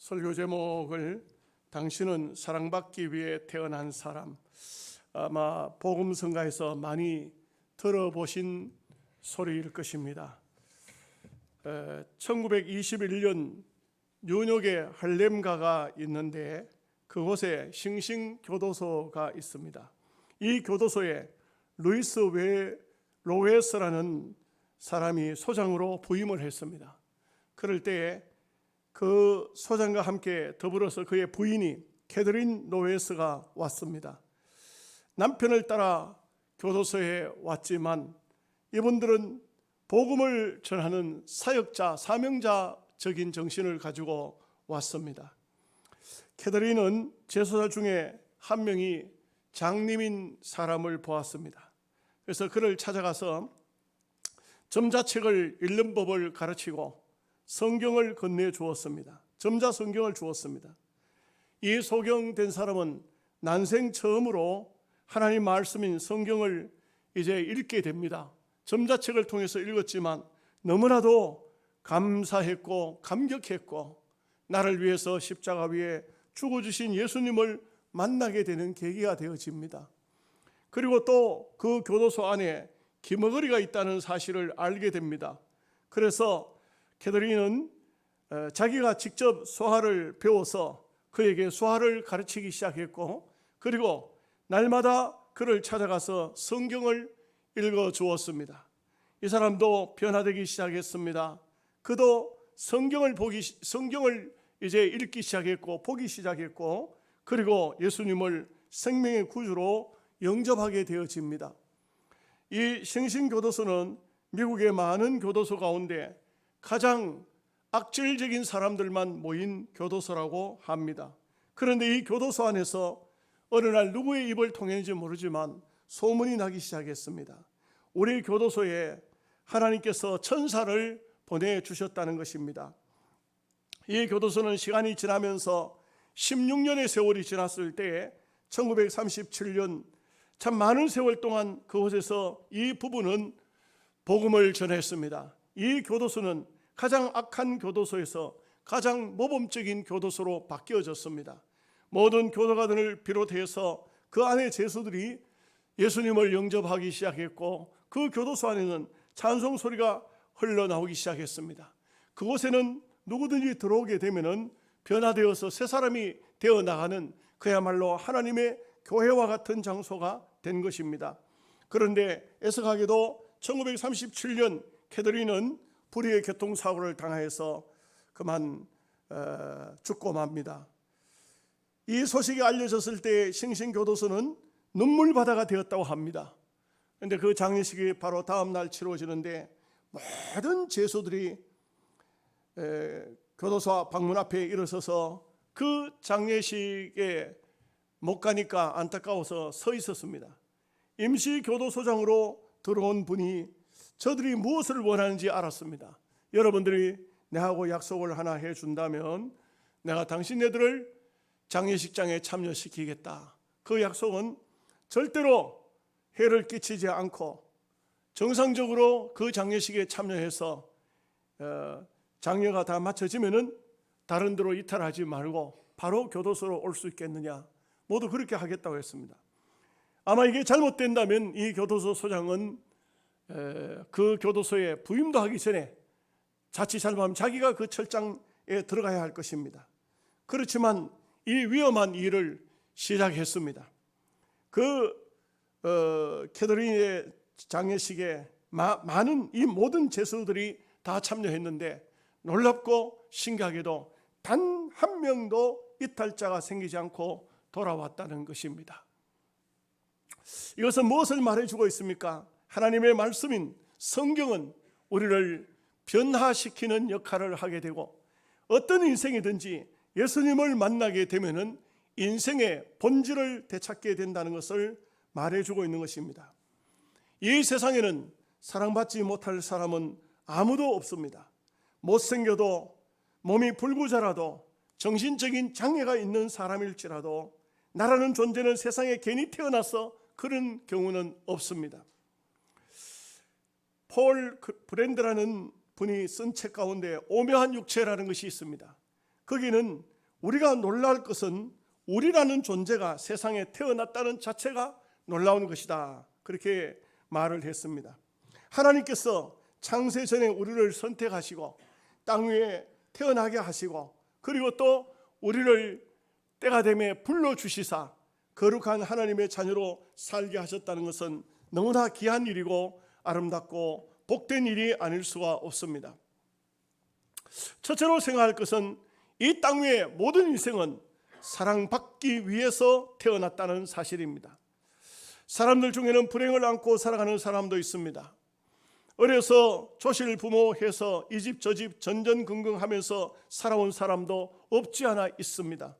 설교 제목을 당신은 사랑받기 위해 태어난 사람, 아마 복음성가에서 많이 들어보신 소리일 것입니다. 1921년 뉴욕에 할렘가가 있는데 그곳에 싱싱교도소가 있습니다. 이 교도소에 루이스 로웨스라는 사람이 소장으로 부임을 했습니다. 그럴 때에 그 소장과 함께 더불어서 그의 부인이 캐더린 로웨스가 왔습니다. 남편을 따라 교도소에 왔지만 이분들은 복음을 전하는 사역자, 사명자적인 정신을 가지고 왔습니다. 캐더린은 제소자 중에 한 명이 장님인 사람을 보았습니다. 그래서 그를 찾아가서 점자책을 읽는 법을 가르치고 성경을 건네 주었습니다. 점자 성경을 주었습니다. 이 소경된 사람은 난생 처음으로 하나님 말씀인 성경을 이제 읽게 됩니다. 점자책을 통해서 읽었지만 너무나도 감사했고 감격했고 나를 위해서 십자가 위에 죽어주신 예수님을 만나게 되는 계기가 되어집니다. 그리고 또 그 교도소 안에 기머거리가 있다는 사실을 알게 됩니다. 그래서 캐더린은 자기가 직접 수화를 배워서 그에게 수화를 가르치기 시작했고, 그리고 날마다 그를 찾아가서 성경을 읽어 주었습니다. 이 사람도 변화되기 시작했습니다. 그도 성경을 이제 읽기 시작했고 보기 시작했고, 그리고 예수님을 생명의 구주로 영접하게 되어집니다. 이 싱싱교도소는 미국의 많은 교도소 가운데 가장 악질적인 사람들만 모인 교도소라고 합니다. 그런데 이 교도소 안에서 어느 날 누구의 입을 통했는지 모르지만 소문이 나기 시작했습니다. 우리 교도소에 하나님께서 천사를 보내주셨다는 것입니다. 이 교도소는 시간이 지나면서 16년의 세월이 지났을 때에 1937년 참 많은 세월 동안 그곳에서 이 부부는 복음을 전했습니다. 이 교도소는 가장 악한 교도소에서 가장 모범적인 교도소로 바뀌어졌습니다. 모든 교도관을 비롯해서 그 안에 제수들이 예수님을 영접하기 시작했고, 그 교도소 안에는 찬송 소리가 흘러나오기 시작했습니다. 그곳에는 누구든지 들어오게 되면은 변화되어서 새 사람이 되어 나가는 그야말로 하나님의 교회와 같은 장소가 된 것입니다. 그런데 애석하게도 1937년 캐더린은 불의의 교통사고를 당해서 그만 죽고 맙니다. 이 소식이 알려졌을 때 싱싱교도소는 눈물바다가 되었다고 합니다. 그런데 그 장례식이 바로 다음 날 치러지는데 모든 제소들이 교도소 방문 앞에 일어서서 그 장례식에 못 가니까 안타까워서 서 있었습니다. 임시교도소장으로 들어온 분이 저들이 무엇을 원하는지 알았습니다. 여러분들이 내하고 약속을 하나 해준다면 내가 당신네들을 장례식장에 참여시키겠다. 그 약속은 절대로 해를 끼치지 않고 정상적으로 그 장례식에 참여해서 장례가 다 마쳐지면은 다른 데로 이탈하지 말고 바로 교도소로 올 수 있겠느냐. 모두 그렇게 하겠다고 했습니다. 아마 이게 잘못된다면 이 교도소 소장은 그 교도소에 부임도 하기 전에 자칫 잘못하면 자기가 그 철장에 들어가야 할 것입니다. 그렇지만 이 위험한 일을 시작했습니다. 캐더린의 장례식에 많은 이 모든 제수들이 다 참여했는데 놀랍고 신기하게도 단 한 명도 이탈자가 생기지 않고 돌아왔다는 것입니다. 이것은 무엇을 말해주고 있습니까? 하나님의 말씀인 성경은 우리를 변화시키는 역할을 하게 되고, 어떤 인생이든지 예수님을 만나게 되면은 인생의 본질을 되찾게 된다는 것을 말해주고 있는 것입니다. 이 세상에는 사랑받지 못할 사람은 아무도 없습니다. 못생겨도 몸이 불구자라도 정신적인 장애가 있는 사람일지라도 나라는 존재는 세상에 괜히 태어나서 그런 경우는 없습니다. 폴 브랜드라는 분이 쓴 책 가운데 오묘한 육체라는 것이 있습니다. 거기는 우리가 놀랄 것은 우리라는 존재가 세상에 태어났다는 자체가 놀라운 것이다. 그렇게 말을 했습니다. 하나님께서 창세 전에 우리를 선택하시고 땅 위에 태어나게 하시고 그리고 또 우리를 때가 되매 불러주시사 거룩한 하나님의 자녀로 살게 하셨다는 것은 너무나 귀한 일이고 아름답고 복된 일이 아닐 수가 없습니다. 첫째로 생각할 것은 이 땅 위의 모든 인생은 사랑받기 위해서 태어났다는 사실입니다. 사람들 중에는 불행을 안고 살아가는 사람도 있습니다. 어려서 조실 부모해서 이 집 저 집 전전긍긍하면서 살아온 사람도 없지 않아 있습니다.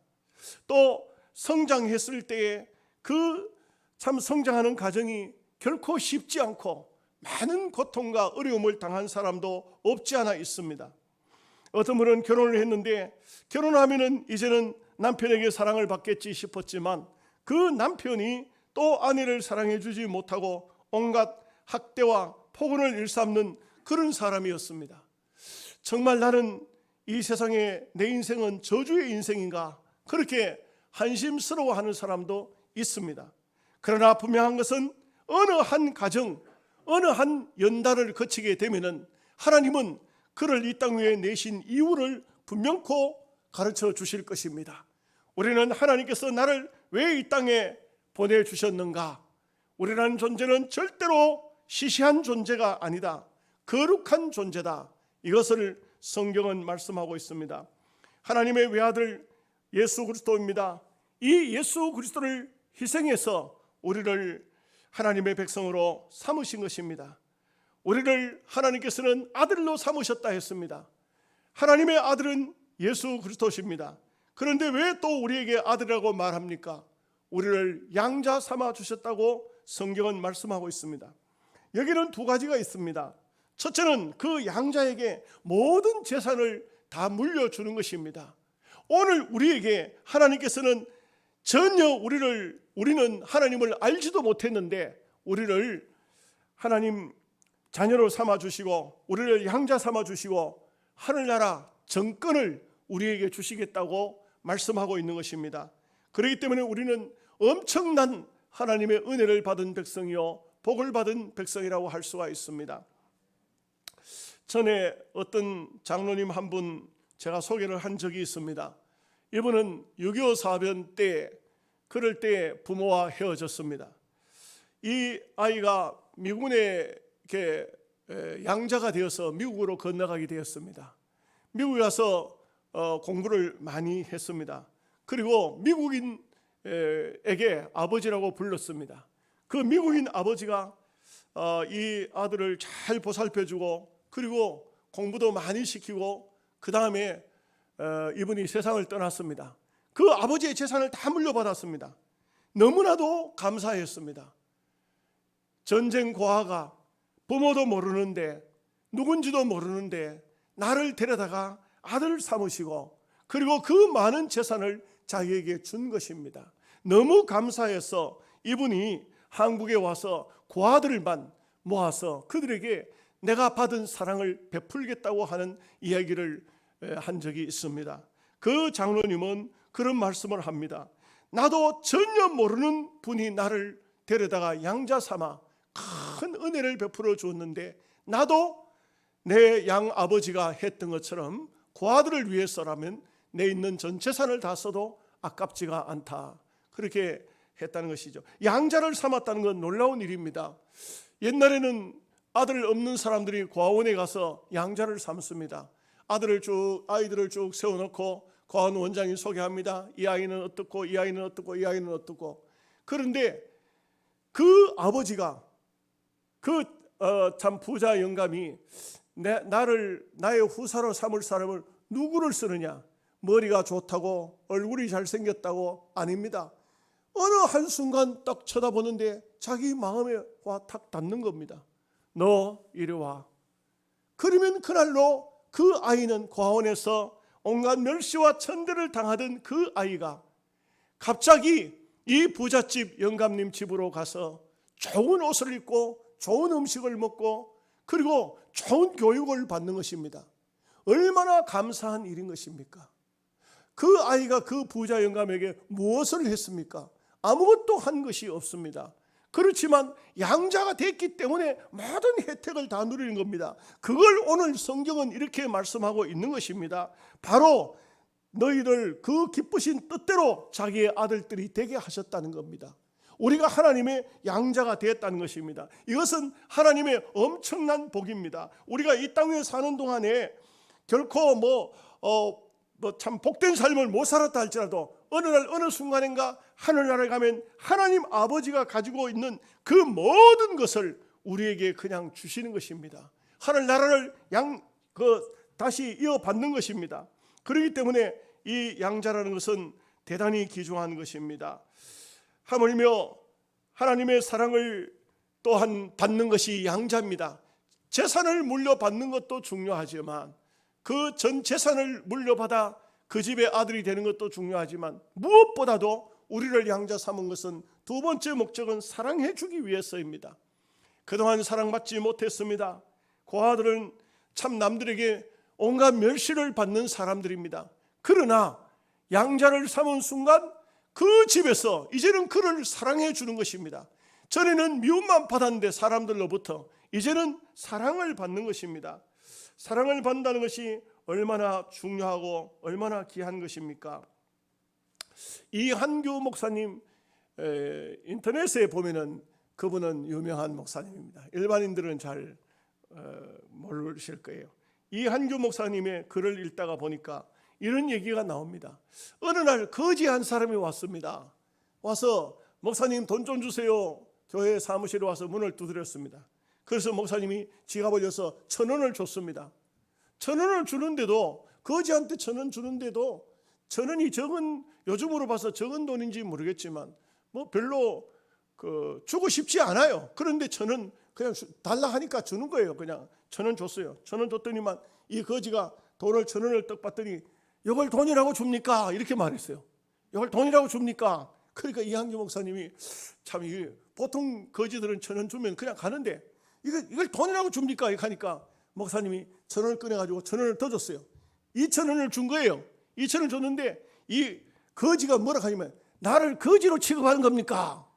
또 성장했을 때에 그 참 성장하는 과정이 결코 쉽지 않고 많은 고통과 어려움을 당한 사람도 없지 않아 있습니다. 어떤 분은 결혼을 했는데 결혼하면은 이제는 남편에게 사랑을 받겠지 싶었지만 그 남편이 또 아내를 사랑해 주지 못하고 온갖 학대와 폭언을 일삼는 그런 사람이었습니다. 정말 나는 이 세상에 내 인생은 저주의 인생인가 그렇게 한심스러워하는 사람도 있습니다. 그러나 분명한 것은 어느 한 가정, 어느 한 연달을 거치게 되면은 하나님은 그를 이 땅 위에 내신 이유를 분명코 가르쳐 주실 것입니다. 우리는 하나님께서 나를 왜 이 땅에 보내주셨는가? 우리라는 존재는 절대로 시시한 존재가 아니다. 거룩한 존재다. 이것을 성경은 말씀하고 있습니다. 하나님의 외아들 예수 그리스도입니다. 이 예수 그리스도를 희생해서 우리를 하나님의 백성으로 삼으신 것입니다. 우리를 하나님께서는 아들로 삼으셨다 했습니다. 하나님의 아들은 예수 그리스도십니다. 그런데 왜 또 우리에게 아들이라고 말합니까? 우리를 양자 삼아 주셨다고 성경은 말씀하고 있습니다. 여기는 두 가지가 있습니다. 첫째는 그 양자에게 모든 재산을 다 물려주는 것입니다. 오늘 우리에게 하나님께서는 전혀 우리는 하나님을 알지도 못했는데 우리를 하나님 자녀로 삼아주시고 우리를 양자 삼아주시고 하늘나라 정권을 우리에게 주시겠다고 말씀하고 있는 것입니다. 그렇기 때문에 우리는 엄청난 하나님의 은혜를 받은 백성이요 복을 받은 백성이라고 할 수가 있습니다. 전에 어떤 장로님 한 분 제가 소개를 한 적이 있습니다. 이분은 6.25 사변 때 그럴 때 부모와 헤어졌습니다. 이 아이가 미군에 이렇게 양자가 되어서 미국으로 건너가게 되었습니다. 미국에 가서 공부를 많이 했습니다. 그리고 미국인에게 아버지라고 불렀습니다. 그 미국인 아버지가 이 아들을 잘 보살펴주고 그리고 공부도 많이 시키고 그 다음에 이분이 세상을 떠났습니다. 그 아버지의 재산을 다 물려받았습니다. 너무나도 감사했습니다. 전쟁 고아가 부모도 모르는데 누군지도 모르는데 나를 데려다가 아들 삼으시고 그리고 그 많은 재산을 자기에게 준 것입니다. 너무 감사해서 이분이 한국에 와서 고아들만 모아서 그들에게 내가 받은 사랑을 베풀겠다고 하는 이야기를 한 적이 있습니다. 그 장로님은 그런 말씀을 합니다. 나도 전혀 모르는 분이 나를 데려다가 양자 삼아 큰 은혜를 베풀어 주었는데 나도 내 양아버지가 했던 것처럼 고아들을 위해서라면 내 있는 전 재산을 다 써도 아깝지가 않다. 그렇게 했다는 것이죠. 양자를 삼았다는 건 놀라운 일입니다. 옛날에는 아들 없는 사람들이 고아원에 가서 양자를 삼습니다. 아이들을 쭉 세워놓고 고아원 원장이 소개합니다. 이 아이는 어떻고 이 아이는 어떻고 이 아이는 어떻고. 그런데 그 아버지가 참 부자 영감이 나의 후사로 삼을 사람을 누구를 쓰느냐? 머리가 좋다고 얼굴이 잘생겼다고 아닙니다. 어느 한순간 딱 쳐다보는데 자기 마음에 와 탁 닿는 겁니다. 너 이리 와. 그러면 그날로 그 아이는 고아원에서 온갖 멸시와 천대를 당하던 그 아이가 갑자기 이 부잣집 영감님 집으로 가서 좋은 옷을 입고 좋은 음식을 먹고 그리고 좋은 교육을 받는 것입니다. 얼마나 감사한 일인 것입니까? 그 아이가 그 부자 영감에게 무엇을 했습니까? 아무것도 한 것이 없습니다. 그렇지만 양자가 됐기 때문에 모든 혜택을 다 누리는 겁니다. 그걸 오늘 성경은 이렇게 말씀하고 있는 것입니다. 바로 너희를 그 기쁘신 뜻대로 자기의 아들들이 되게 하셨다는 겁니다. 우리가 하나님의 양자가 되었다는 것입니다. 이것은 하나님의 엄청난 복입니다. 우리가 이 땅에 사는 동안에 결코 참 복된 삶을 못 살았다 할지라도 어느 날 어느 순간인가 하늘나라에 가면 하나님 아버지가 가지고 있는 그 모든 것을 우리에게 그냥 주시는 것입니다. 하늘나라를 다시 이어받는 것입니다. 그렇기 때문에 이 양자라는 것은 대단히 귀중한 것입니다. 하물며 하나님의 사랑을 또한 받는 것이 양자입니다. 재산을 물려받는 것도 중요하지만 그 전 재산을 물려받아 그 집의 아들이 되는 것도 중요하지만 무엇보다도 우리를 양자 삼은 것은 두 번째 목적은 사랑해 주기 위해서입니다. 그동안 사랑받지 못했습니다. 그 아들은 참 남들에게 온갖 멸시를 받는 사람들입니다. 그러나 양자를 삼은 순간 그 집에서 이제는 그를 사랑해 주는 것입니다. 전에는 미움만 받았는데 사람들로부터 이제는 사랑을 받는 것입니다. 사랑을 받는다는 것이 얼마나 중요하고 얼마나 귀한 것입니까? 이한규 목사님 인터넷에 보면은 그분은 유명한 목사님입니다. 일반인들은 잘 모르실 거예요. 이한규 목사님의 글을 읽다가 보니까 이런 얘기가 나옵니다. 어느 날 거지 한 사람이 왔습니다. 와서 목사님 돈 좀 주세요. 교회 사무실에 와서 문을 두드렸습니다. 그래서 목사님이 지갑을 열어서 1,000원을 줬습니다. 1,000원을 주는데도 거지한테 1,000원 주는데도 1,000원이 적은, 요즘으로 봐서 적은 돈인지 모르겠지만 별로 주고 싶지 않아요. 그런데 1,000원 그냥 달라 하니까 주는 거예요. 그냥 1,000원 줬어요. 1,000원 줬더니만 이 거지가 돈을 1,000원을 떡 받더니 이걸 돈이라고 줍니까? 이렇게 말했어요. 이걸 돈이라고 줍니까? 그러니까 이한규 목사님이 참 보통 거지들은 1,000원 주면 그냥 가는데 이걸 돈이라고 줍니까? 이렇게 하니까 목사님이 1,000원을 꺼내가지고 1,000원을 더 줬어요. 2,000원을 준 거예요. 2,000원 줬는데 이 거지가 뭐라 하냐면 나를 거지로 취급하는 겁니까?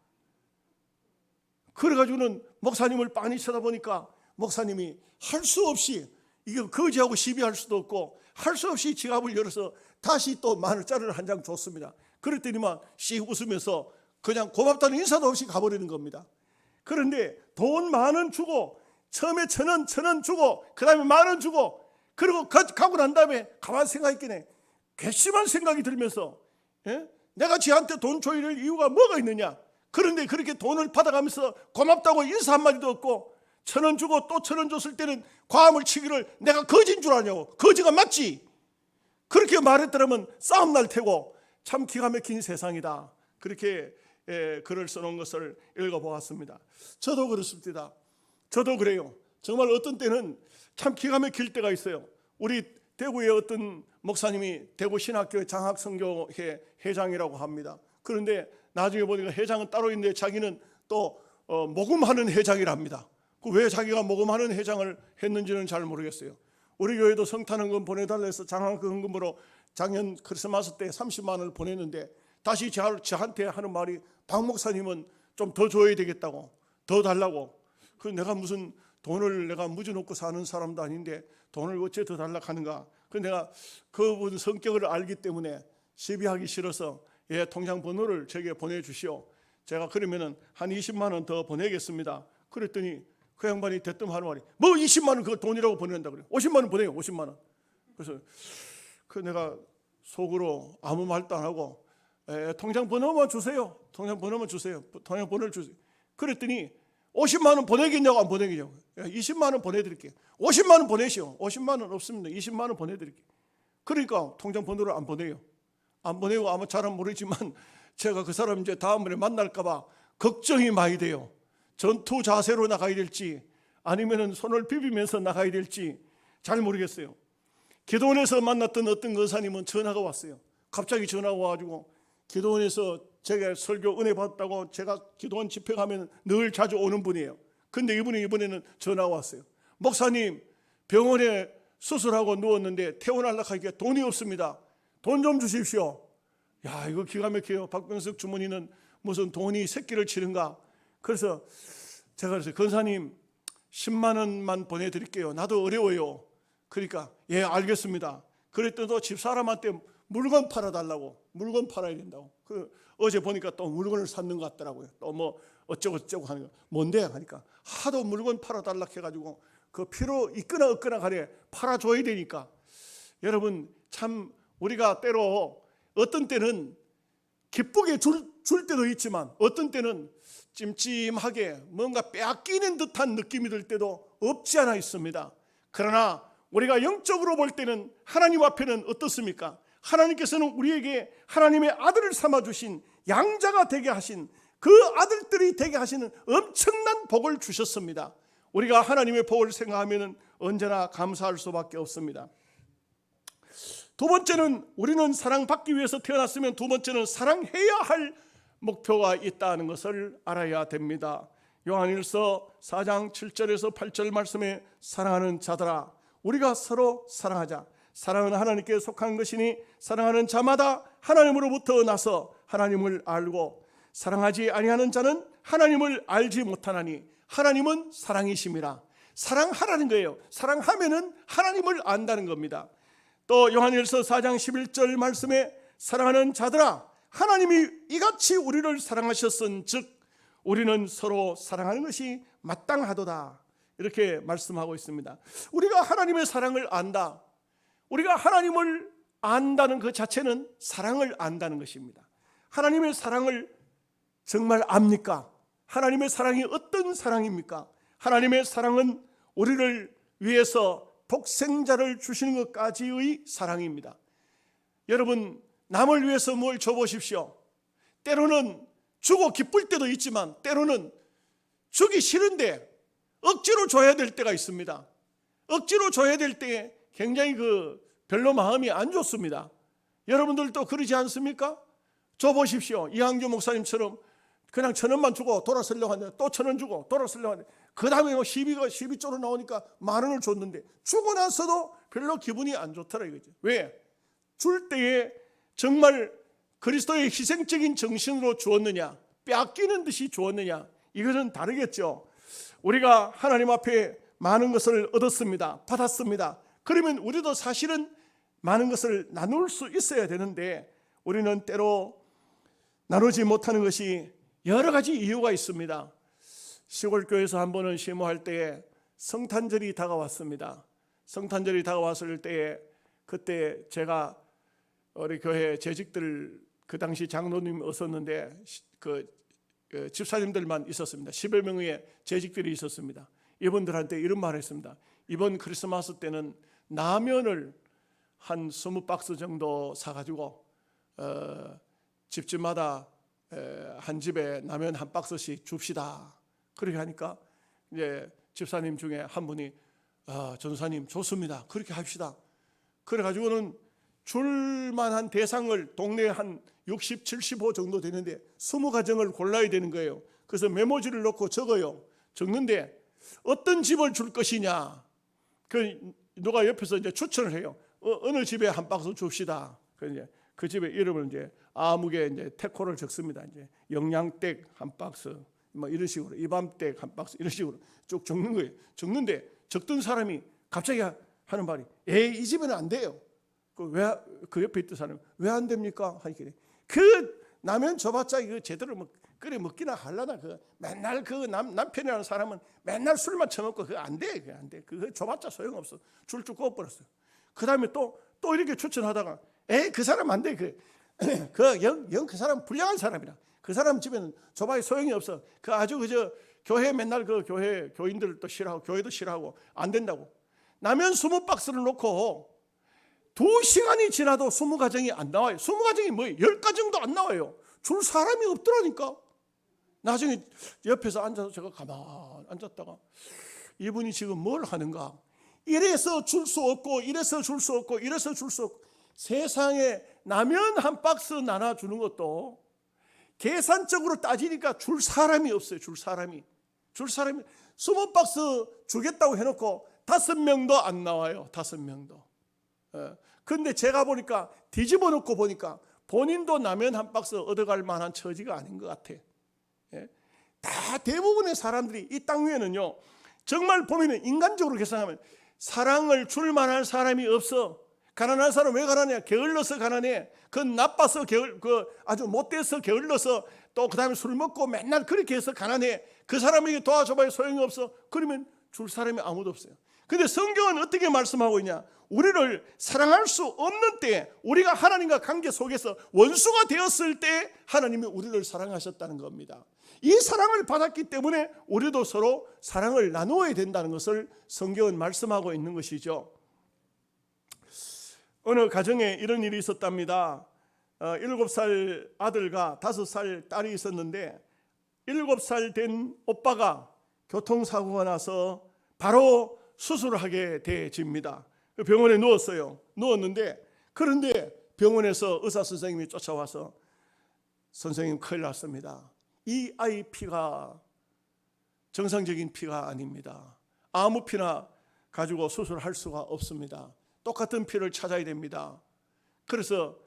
그래가지고는 목사님을 빤히 쳐다보니까 목사님이 할 수 없이 이게 거지하고 시비할 수도 없고 할 수 없이 지갑을 열어서 다시 또 10,000원짜리를 한 장 줬습니다. 그랬더니만 씩 웃으면서 그냥 고맙다는 인사도 없이 가버리는 겁니다. 그런데 돈 10,000원 주고 처음에 1,000원 주고 그 다음에 10,000원 주고 그리고 가고 난 다음에 가만히 생각했겠네. 괘씸한 생각이 들면서 내가 지한테 돈 줘야 될 이유가 뭐가 있느냐. 그런데 그렇게 돈을 받아가면서 고맙다고 인사 한마디도 없고 1,000원 주고 또 1,000원 줬을 때는 과음을 치기를 내가 거지인 줄 아냐고. 거지가 맞지. 그렇게 말했더라면 싸움 날 테고 참 기가 막힌 세상이다. 그렇게 글을 써놓은 것을 읽어보았습니다. 저도 그렇습니다. 저도 그래요. 정말 어떤 때는 참 기가 막힐 때가 있어요. 우리 대구의 어떤 목사님이 대구 신학교 장학선교회 회장이라고 합니다. 그런데 나중에 보니까 회장은 따로 있는데 자기는 또 모금하는 회장이랍니다. 왜 자기가 모금하는 회장을 했는지는 잘 모르겠어요. 우리 교회도 성탄헌금 보내달라 해서 장학헌금으로 작년 크리스마스 때 30만 원을 보냈는데 다시 저한테 하는 말이 박 목사님은 좀 더 줘야 되겠다고, 더 달라고. 그 내가 무슨 돈을 내가 무지 놓고 사는 사람도 아닌데 돈을 어째 더 달라고 하는가. 그 내가 그분 성격을 알기 때문에 시비하기 싫어서 통장 번호를 제게 보내주시오. 제가 그러면은 한 20만 원 더 보내겠습니다. 그랬더니 그 양반이 대뜸 하는 말이 뭐 20만 원 그거 돈이라고 보낸다 그래요. 50만 원 보내요. 50만 원. 그래서 그 내가 속으로 아무 말도 안 하고 통장 번호만 주세요. 통장 번호만 주세요. 통장 번호를 주세요. 그랬더니 50만 원 보내겠냐고 안 보내겠냐고. 20만 원 보내드릴게요. 50만 원 보내시오. 50만 원 없습니다. 20만 원 보내드릴게요. 그러니까 통장 번호를 안 보내요. 안 보내고 아마 잘은 모르지만 제가 그 사람 이제 다음번에 만날까 봐 걱정이 많이 돼요. 전투 자세로 나가야 될지 아니면은 손을 비비면서 나가야 될지 잘 모르겠어요. 기도원에서 만났던 어떤 권사님은 전화가 왔어요. 갑자기 전화가 와가지고 기도원에서 제가 설교 은혜 받았다고 제가 기도원 집회 가면 늘 자주 오는 분이에요. 근데 이분이 이번에는 전화가 왔어요. 목사님 병원에 수술하고 누웠는데 퇴원하려고 하니까 돈이 없습니다. 돈 좀 주십시오. 야, 이거 기가 막혀요. 박병석 주머니는 무슨 돈이 새끼를 치는가. 그래서 제가 그래서 권사님 10만 원만 보내드릴게요. 나도 어려워요. 그러니까 예, 알겠습니다. 그랬더니 또 집사람한테 물건 팔아달라고. 물건 팔아야 된다고. 어제 보니까 또 물건을 샀는 것 같더라고요. 또 뭐 어쩌고 하는 거. 뭔데 하니까 하도 물건 팔아달라 해가지고 그 필요 있거나 없거나 간에 팔아줘야 되니까. 여러분 참 우리가 때로 어떤 때는 기쁘게 줄 때도 있지만 어떤 때는 찜찜하게 뭔가 빼앗기는 듯한 느낌이 들 때도 없지 않아 있습니다. 그러나 우리가 영적으로 볼 때는 하나님 앞에는 어떻습니까? 하나님께서는 우리에게 하나님의 아들을 삼아주신 양자가 되게 하신 그 아들들이 되게 하시는 엄청난 복을 주셨습니다. 우리가 하나님의 복을 생각하면 언제나 감사할 수밖에 없습니다. 두 번째는 우리는 사랑받기 위해서 태어났으면 두 번째는 사랑해야 할 목표가 있다는 것을 알아야 됩니다. 요한일서 4장 7절에서 8절 말씀에 사랑하는 자들아 우리가 서로 사랑하자. 사랑은 하나님께 속한 것이니 사랑하는 자마다 하나님으로부터 나서 하나님을 알고 사랑하지 아니하는 자는 하나님을 알지 못하나니 하나님은 사랑이심이라. 사랑하라는 거예요. 사랑하면은 하나님을 안다는 겁니다. 또 요한일서 4장 11절 말씀에 사랑하는 자들아 하나님이 이같이 우리를 사랑하셨은즉 우리는 서로 사랑하는 것이 마땅하도다. 이렇게 말씀하고 있습니다. 우리가 하나님의 사랑을 안다. 우리가 하나님을 안다는 그 자체는 사랑을 안다는 것입니다. 하나님의 사랑을 정말 압니까? 하나님의 사랑이 어떤 사랑입니까? 하나님의 사랑은 우리를 위해서 독생자를 주시는 것까지의 사랑입니다. 여러분 남을 위해서 뭘 줘보십시오. 때로는 주고 기쁠 때도 있지만 때로는 주기 싫은데 억지로 줘야 될 때가 있습니다. 억지로 줘야 될 때에 굉장히 별로 마음이 안 좋습니다. 여러분들도 그러지 않습니까? 줘보십시오. 이항조 목사님처럼 그냥 1,000원만 주고 돌아서려고 하는데 또 1,000원 주고 돌아서려고 하는데 그 다음에 시비조로 나오니까 10,000원을 줬는데 주고 나서도 별로 기분이 안 좋더라 이거죠. 왜? 줄 때에 정말 그리스도의 희생적인 정신으로 주었느냐 빼앗기는 듯이 주었느냐 이것은 다르겠죠. 우리가 하나님 앞에 많은 것을 얻었습니다. 받았습니다. 그러면 우리도 사실은 많은 것을 나눌 수 있어야 되는데 우리는 때로 나누지 못하는 것이 여러 가지 이유가 있습니다. 시골 교회에서 한 번은 시모할 때에 성탄절이 다가왔습니다. 성탄절이 다가왔을 때에 그때 제가 우리 교회 재직들 그 당시 장로님 없었는데 집사님들만 있었습니다. 10여 명의 재직들이 있었습니다. 이분들한테 이런 말을 했습니다. 이번 크리스마스 때는 라면을 한 20박스 정도 사가지고 집집마다 한 집에 라면 한 박스씩 줍시다. 그렇게 하니까 이제 집사님 중에 한 분이 전사님 좋습니다. 그렇게 합시다. 그래가지고는 줄만한 대상을 동네에 한 60, 70호 정도 되는데 20가정을 골라야 되는 거예요. 그래서 메모지를 넣고 적어요. 적는데 어떤 집을 줄 것이냐. 누가 옆에서 이제 추천을 해요. 어느 집에 한 박스 줍시다. 그 집의 이름을 이제 아무개 이제 태코를 적습니다. 이제 영양댁 한 박스, 뭐 이런 식으로 이밤댁 한 박스 이런 식으로 쭉 적는 거예요. 적는데 적던 사람이 갑자기 하는 말이 이 집에는 안 돼요. 그 옆에 있던 사람이 왜 안 됩니까? 하니까 그 라면 줘봤자 이거 제대로 끓여 먹기나 하려나 맨날 남편이라는 사람은 맨날 술만 처먹고 그거 안 돼. 그거 줘봤자 소용없어. 줄줄 꺼버렸어요. 그 다음에 또 이렇게 추천하다가 그 사람 안 돼. 그 사람 불량한 사람이라. 그 사람 집에는 줘봐야 소용이 없어. 아주 교회 맨날 교인들 또 싫어하고 교회도 싫어하고 안 된다고. 라면 20박스를 놓고 2시간이 지나도 20가정이 안 나와요. 20가정이 뭐예요? 10가정도 안 나와요. 줄 사람이 없더라니까. 나중에 옆에서 앉아서 제가 가만 앉았다가 이분이 지금 뭘 하는가? 이래서 줄 수 없고 이래서 줄 수 없고 이래서 줄 수 없고 세상에 라면 한 박스 나눠주는 것도 계산적으로 따지니까 줄 사람이 없어요. 줄 사람이 20박스 주겠다고 해놓고 5명도 안 나와요. 5명도. 그런데 제가 보니까 뒤집어 놓고 보니까 본인도 라면 한 박스 얻어갈 만한 처지가 아닌 것 같아. 다 대부분의 사람들이 이 땅 위에는요, 정말 보면은 인간적으로 계산하면 사랑을 줄 만한 사람이 없어. 가난한 사람 왜 가난해? 게을러서 가난해. 그 나빠서 아주 못돼서 게을러서 또 그다음에 술 먹고 맨날 그렇게 해서 가난해. 그 사람에게 도와줘봐야 소용이 없어. 그러면 줄 사람이 아무도 없어요. 근데 성경은 어떻게 말씀하고 있냐? 우리를 사랑할 수 없는 때, 우리가 하나님과 관계 속에서 원수가 되었을 때 하나님이 우리를 사랑하셨다는 겁니다. 이 사랑을 받았기 때문에 우리도 서로 사랑을 나누어야 된다는 것을 성경은 말씀하고 있는 것이죠. 어느 가정에 이런 일이 있었답니다. 7살 아들과 5살 딸이 있었는데 7살 된 오빠가 교통사고가 나서 바로 수술을 하게 되어집니다. 병원에 누웠어요. 누웠는데 그런데 병원에서 의사 선생님이 쫓아와서 선생님 큰일 났습니다. 이 아이 피가 정상적인 피가 아닙니다. 아무 피나 가지고 수술할 수가 없습니다. 똑같은 피를 찾아야 됩니다. 그래서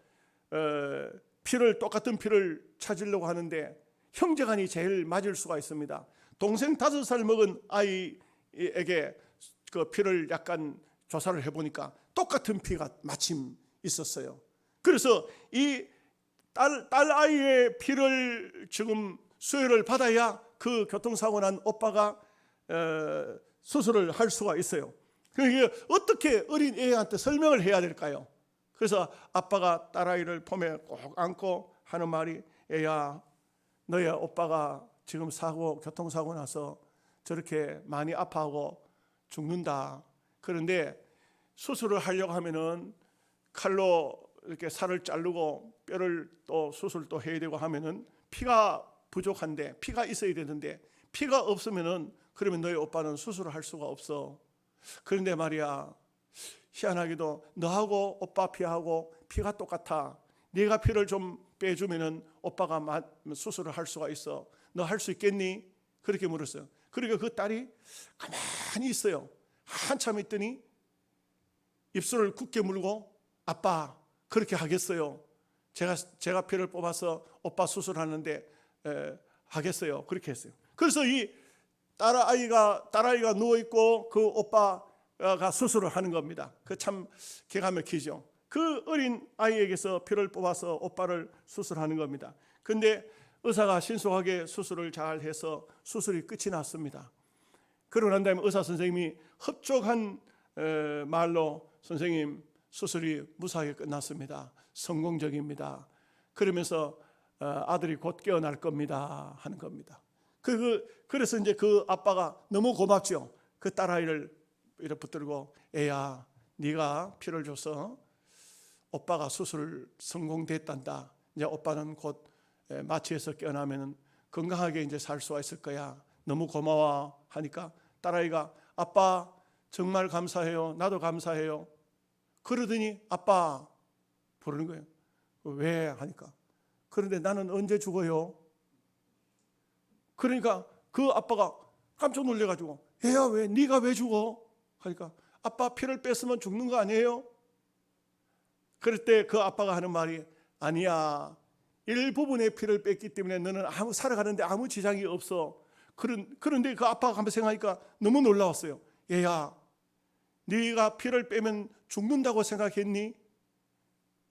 똑같은 피를 찾으려고 하는데 형제간이 제일 맞을 수가 있습니다. 동생 5살 먹은 아이에게 그 피를 약간 조사를 해보니까 똑같은 피가 마침 있었어요. 그래서 이 딸 아이의 피를 지금 수혈을 받아야 그 교통사고 난 오빠가 수술을 할 수가 있어요. 그게 어떻게 어린 애한테 설명을 해야 될까요? 그래서 아빠가 딸아이를 품에 꼭 안고 하는 말이, 애야, 너의 오빠가 지금 교통사고 나서 저렇게 많이 아파하고 죽는다. 그런데 수술을 하려고 하면은 칼로 이렇게 살을 자르고 뼈를 또 수술도 해야 되고 하면은 피가 부족한데, 피가 있어야 되는데 피가 없으면은 그러면 너희 오빠는 수술을 할 수가 없어. 그런데 말이야, 희한하게도 너하고 오빠 피하고 피가 똑같아. 네가 피를 좀 빼주면은 오빠가 수술을 할 수가 있어. 너 할 수 있겠니? 그렇게 물었어요. 그러니까 그 딸이 가만히 있어요. 한참 있더니 입술을 굳게 물고, 아빠 그렇게 하겠어요. 제가 피를 뽑아서 오빠 수술하는데 하겠어요. 그렇게 했어요. 그래서 이 딸아이가 누워 있고 그 오빠가 수술을 하는 겁니다. 그 참 기가 막히죠. 그 어린 아이에게서 피를 뽑아서 오빠를 수술하는 겁니다. 근데 의사가 신속하게 수술을 잘 해서 수술이 끝이 났습니다. 그러고 난 다음에 의사 선생님이 흡족한 말로, 선생님 수술이 무사하게 끝났습니다. 성공적입니다. 그러면서 아들이 곧 깨어날 겁니다 하는 겁니다. 그래서 이제 그 아빠가 너무 고맙죠. 그 딸아이를 이렇게 붙들고, 애야, 네가 피를 줘서 오빠가 수술 성공됐단다. 이제 오빠는 곧 마취해서 깨어나면 건강하게 이제 살 수가 있을 거야. 너무 고마워 하니까 딸아이가, 아빠 정말 감사해요. 나도 감사해요. 그러더니 아빠 부르는 거예요. 왜 하니까, 그런데 나는 언제 죽어요? 그러니까 그 아빠가 깜짝 놀래가지고, 애야 왜, 네가 왜 죽어? 하니까, 아빠 피를 뺐으면 죽는 거 아니에요? 그럴 때 그 아빠가 하는 말이, 아니야, 일부분의 피를 뺐기 때문에 너는 살아가는데 아무 지장이 없어. 그런데 그 아빠가 한번 생각하니까 너무 놀라웠어요. 얘야, 네가 피를 빼면 죽는다고 생각했니?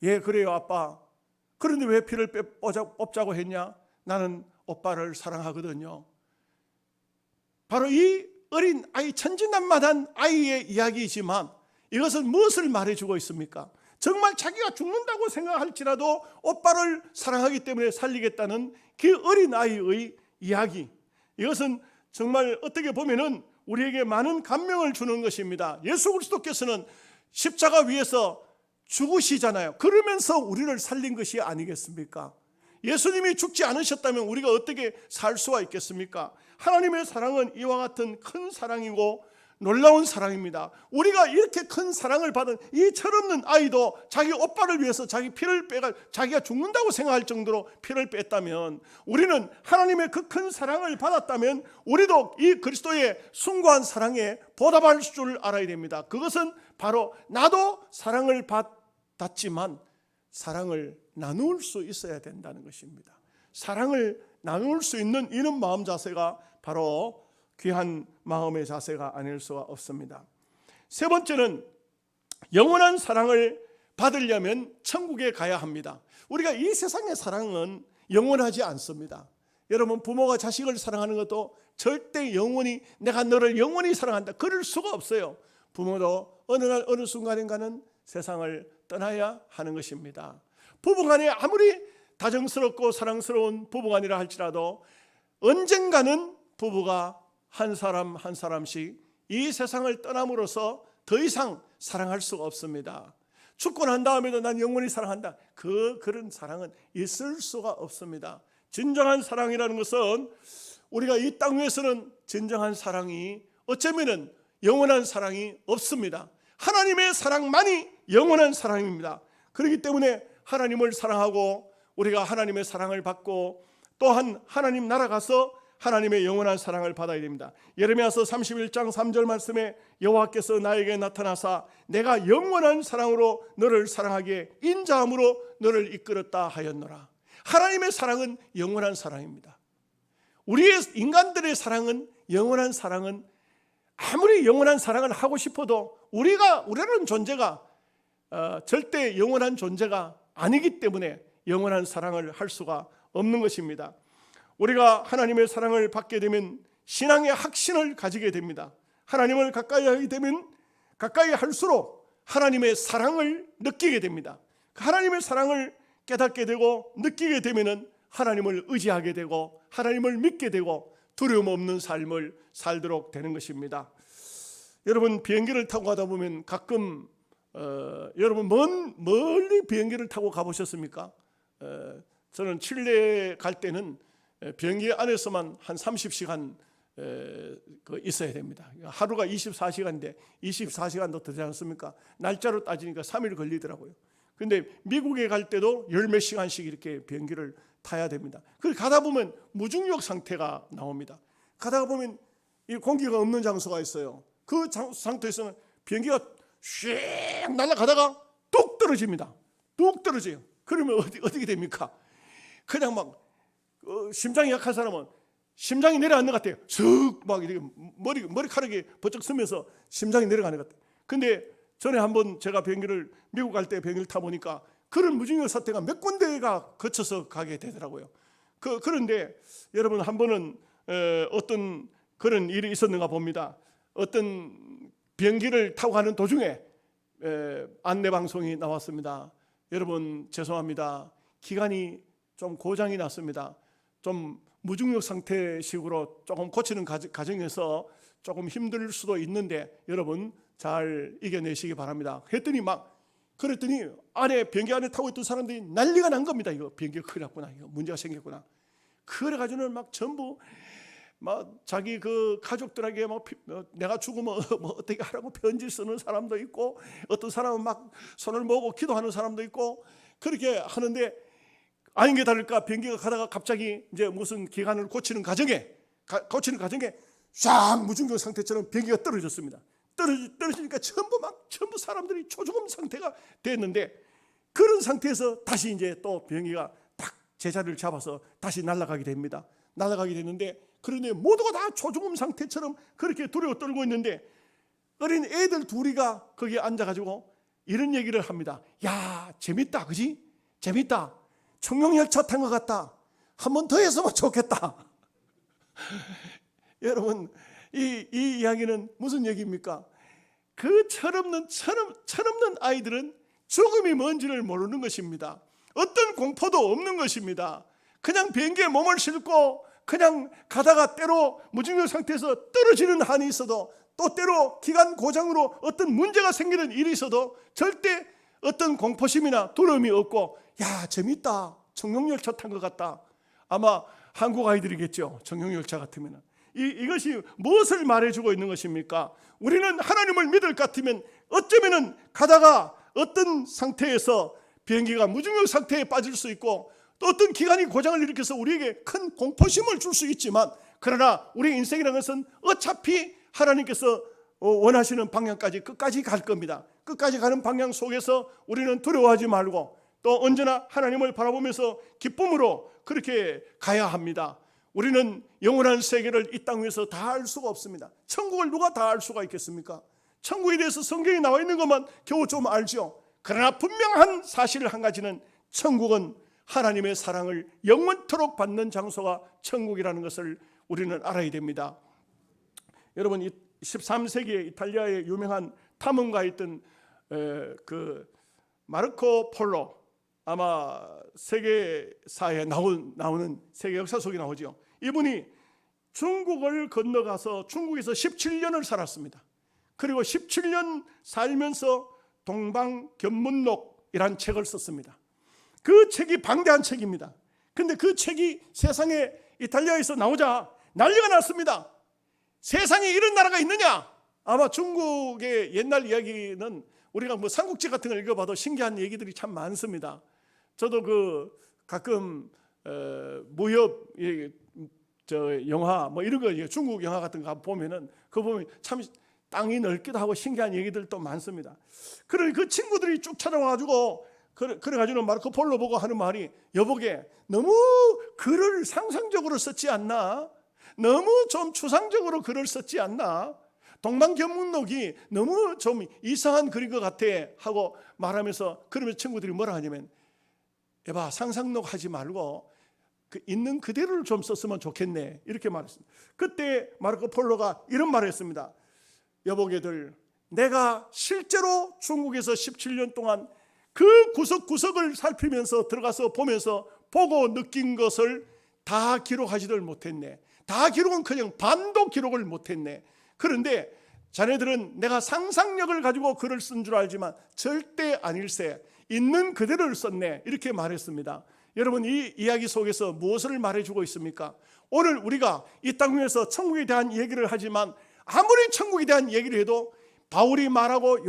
예, 그래요 아빠. 그런데 왜 피를 뽑자고 했냐? 나는 오빠를 사랑하거든요. 바로 이 어린 아이, 천진난만한 아이의 이야기이지만 이것은 무엇을 말해주고 있습니까? 정말 자기가 죽는다고 생각할지라도 오빠를 사랑하기 때문에 살리겠다는 그 어린 아이의 이야기. 이것은 정말 어떻게 보면은 우리에게 많은 감명을 주는 것입니다. 예수 그리스도께서는 십자가 위에서 죽으시잖아요. 그러면서 우리를 살린 것이 아니겠습니까? 예수님이 죽지 않으셨다면 우리가 어떻게 살 수가 있겠습니까? 하나님의 사랑은 이와 같은 큰 사랑이고 놀라운 사랑입니다. 우리가 이렇게 큰 사랑을 받은 이 철없는 아이도 자기 오빠를 위해서 자기 피를 빼가 자기가 죽는다고 생각할 정도로 피를 뺐다면, 우리는 하나님의 그 큰 사랑을 받았다면 우리도 이 그리스도의 숭고한 사랑에 보답할 줄 알아야 됩니다. 그것은 바로 나도 사랑을 받았지만 사랑을 나눌 수 있어야 된다는 것입니다. 사랑을 나눌 수 있는 이런 마음 자세가 바로 귀한 마음의 자세가 아닐 수가 없습니다. 세 번째는 영원한 사랑을 받으려면 천국에 가야 합니다. 우리가 이 세상의 사랑은 영원하지 않습니다. 여러분, 부모가 자식을 사랑하는 것도 절대 영원히 내가 너를 영원히 사랑한다 그럴 수가 없어요. 부모도 어느 날 어느 순간인가는 세상을 떠나야 하는 것입니다. 부부간에 아무리 다정스럽고 사랑스러운 부부간이라 할지라도 언젠가는 부부가 한 사람 한 사람씩 이 세상을 떠남으로써 더 이상 사랑할 수가 없습니다. 죽고 난 다음에도 난 영원히 사랑한다, 그런 사랑은 있을 수가 없습니다. 진정한 사랑이라는 것은 우리가 이 땅 위에서는 진정한 사랑이 어쩌면은 영원한 사랑이 없습니다. 하나님의 사랑만이 영원한 사랑입니다. 그렇기 때문에 하나님을 사랑하고 우리가 하나님의 사랑을 받고 또한 하나님 나라 가서 하나님의 영원한 사랑을 받아야 됩니다. 예레미야서 31장 3절 말씀에 여호와께서 나에게 나타나사 내가 영원한 사랑으로 너를 사랑하기에 인자함으로 너를 이끌었다 하였노라. 하나님의 사랑은 영원한 사랑입니다. 우리의 인간들의 사랑은 영원한 사랑은 아무리 영원한 사랑을 하고 싶어도 우리라는 존재가 절대 영원한 존재가 아니기 때문에 영원한 사랑을 할 수가 없는 것입니다. 우리가 하나님의 사랑을 받게 되면 신앙의 확신을 가지게 됩니다. 하나님을 가까이 하게 되면 가까이 할수록 하나님의 사랑을 느끼게 됩니다. 하나님의 사랑을 깨닫게 되고 느끼게 되면 하나님을 의지하게 되고 하나님을 믿게 되고 두려움 없는 삶을 살도록 되는 것입니다. 여러분, 비행기를 타고 가다 보면 가끔 여러분 멀리 비행기를 타고 가보셨습니까? 저는 칠레 갈 때는 비행기 안에서만 한 30시간 있어야 됩니다. 하루가 24시간인데 24시간도 되지 않습니까? 날짜로 따지니까 3일 걸리더라고요. 근데 미국에 갈 때도 열 몇 시간씩 이렇게 비행기를 타야 됩니다. 그걸 가다 보면 무중력 상태가 나옵니다. 가다가 보면 이 공기가 없는 장소가 있어요. 그 상태에서는 비행기가 슉 날아가다가 뚝 떨어집니다. 뚝 떨어져요. 그러면 어떻게 됩니까? 그냥 막 심장이 약한 사람은 심장이 내려앉는 것 같아요. 슥 막 이렇게 머리카락이 버쩍 서면서 심장이 내려가는 것 같아요. 근데 전에 한번 제가 미국 갈 때 비행기를 타보니까 그런 무중력 사태가 몇 군데가 거쳐서 가게 되더라고요. 그런데 여러분, 한 번은 어떤 그런 일이 있었는가 봅니다. 어떤 비행기를 타고 가는 도중에 안내방송이 나왔습니다. 여러분, 죄송합니다. 기관이 좀 고장이 났습니다. 좀 무중력 상태식으로 조금 고치는 과정에서 조금 힘들 수도 있는데 여러분 잘 이겨내시기 바랍니다. 그랬더니 비행기 안에 타고 있던 사람들이 난리가 난 겁니다. 이거 비행기가 큰일 났구나, 이거 문제가 생겼구나. 그래가지고는 막 전부 막 자기 그 가족들에게 내가 죽으면 어떻게 하라고 편지 쓰는 사람도 있고, 어떤 사람은 막 손을 모으고 기도하는 사람도 있고, 그렇게 하는데 아닌 게 다를까 비행기가 가다가 갑자기 이제 무슨 기관을 고치는 과정에 싹 무중력 상태처럼 비행기가 떨어졌습니다. 떨어지니까 전부 사람들이 초죽음 상태가 됐는데, 그런 상태에서 다시 이제 또 비행기가 딱 제자리를 잡아서 다시 날아가게 됩니다. 날아가게 됐는데, 그런데 모두가 다 초죽음 상태처럼 그렇게 두려워 떨고 있는데 어린 애들 둘이가 거기에 앉아가지고 이런 얘기를 합니다. 야, 재밌다, 그지? 재밌다. 청룡열차 탄 것 같다. 한 번 더 했으면 좋겠다. 여러분, 이 이야기는 무슨 얘기입니까? 그 철없는 아이들은 죽음이 뭔지를 모르는 것입니다. 어떤 공포도 없는 것입니다. 그냥 비행기에 몸을 싣고 그냥 가다가 때로 무중력 상태에서 떨어지는 한이 있어도, 또 때로 기관 고장으로 어떤 문제가 생기는 일이 있어도 절대 어떤 공포심이나 두려움이 없고, 야, 재밌다, 청룡열차 탄 것 같다. 아마 한국 아이들이겠죠. 청룡열차 같으면. 이것이 무엇을 말해주고 있는 것입니까? 우리는 하나님을 믿을 것 같으면 어쩌면은 가다가 어떤 상태에서 비행기가 무중력 상태에 빠질 수 있고, 또 어떤 기관이 고장을 일으켜서 우리에게 큰 공포심을 줄 수 있지만, 그러나 우리 인생이라는 것은 어차피 하나님께서 원하시는 방향까지 끝까지 갈 겁니다. 끝까지 가는 방향 속에서 우리는 두려워하지 말고 또 언제나 하나님을 바라보면서 기쁨으로 그렇게 가야 합니다. 우리는 영원한 세계를 이 땅 위에서 다 알 수가 없습니다. 천국을 누가 다 알 수가 있겠습니까? 천국에 대해서 성경에 나와 있는 것만 겨우 좀 알죠. 그러나 분명한 사실 한 가지는 천국은 하나님의 사랑을 영원토록 받는 장소가 천국이라는 것을 우리는 알아야 됩니다. 여러분, 13세기에 이탈리아의 유명한 탐험가였던 그 마르코 폴로, 아마 세계사에 나오는 세계 역사 속에 나오죠. 이분이 중국을 건너가서 중국에서 17년을 살았습니다. 그리고 17년 살면서 동방견문록이라는 책을 썼습니다. 그 책이 방대한 책입니다. 근데 그 책이 세상에 이탈리아에서 나오자 난리가 났습니다. 세상에 이런 나라가 있느냐? 아마 중국의 옛날 이야기는 우리가 뭐 삼국지 같은 걸 읽어봐도 신기한 얘기들이 참 많습니다. 저도 그 가끔 무협 영화 뭐 이런 거 중국 영화 같은 거 보면은 그거 보면 참 땅이 넓기도 하고 신기한 얘기들도 많습니다. 그러니 그 친구들이 쭉 찾아와가지고 그래가지고 마르코 폴로 보고 하는 말이, 여보게 너무 글을 상상적으로 썼지 않나? 너무 좀 추상적으로 글을 썼지 않나? 동방견문록이 너무 좀 이상한 글인 것 같아 하고 말하면서, 그러면서 친구들이 뭐라 하냐면, 여봐 상상록 하지 말고 그 있는 그대로를 좀 썼으면 좋겠네, 이렇게 말했습니다. 그때 마르코 폴로가 이런 말을 했습니다. 여보게들, 내가 실제로 중국에서 17년 동안 그 구석구석을 살피면서 들어가서 보면서 보고 느낀 것을 다 기록하지를 못했네. 다 기록은커녕 반도 기록을 못했네. 그런데 자네들은 내가 상상력을 가지고 글을 쓴 줄 알지만 절대 아닐세, 있는 그대로를 썼네, 이렇게 말했습니다. 여러분, 이 이야기 속에서 무엇을 말해주고 있습니까? 오늘 우리가 이 땅 위에서 천국에 대한 얘기를 하지만 아무리 천국에 대한 얘기를 해도 바울이 말하고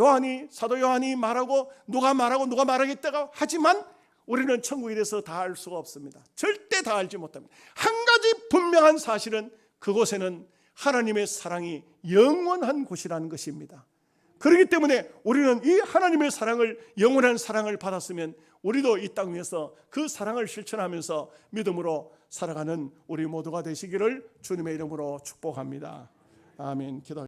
사도 요한이 말하고 누가 말하겠다고 하지만 우리는 천국에 대해서 다 알 수가 없습니다. 절대 다 알지 못합니다. 한 가지 분명한 사실은 그곳에는 하나님의 사랑이 영원한 곳이라는 것입니다. 그렇기 때문에 우리는 이 하나님의 사랑을, 영원한 사랑을 받았으면 우리도 이 땅 위에서 그 사랑을 실천하면서 믿음으로 살아가는 우리 모두가 되시기를 주님의 이름으로 축복합니다. 아멘. 기도.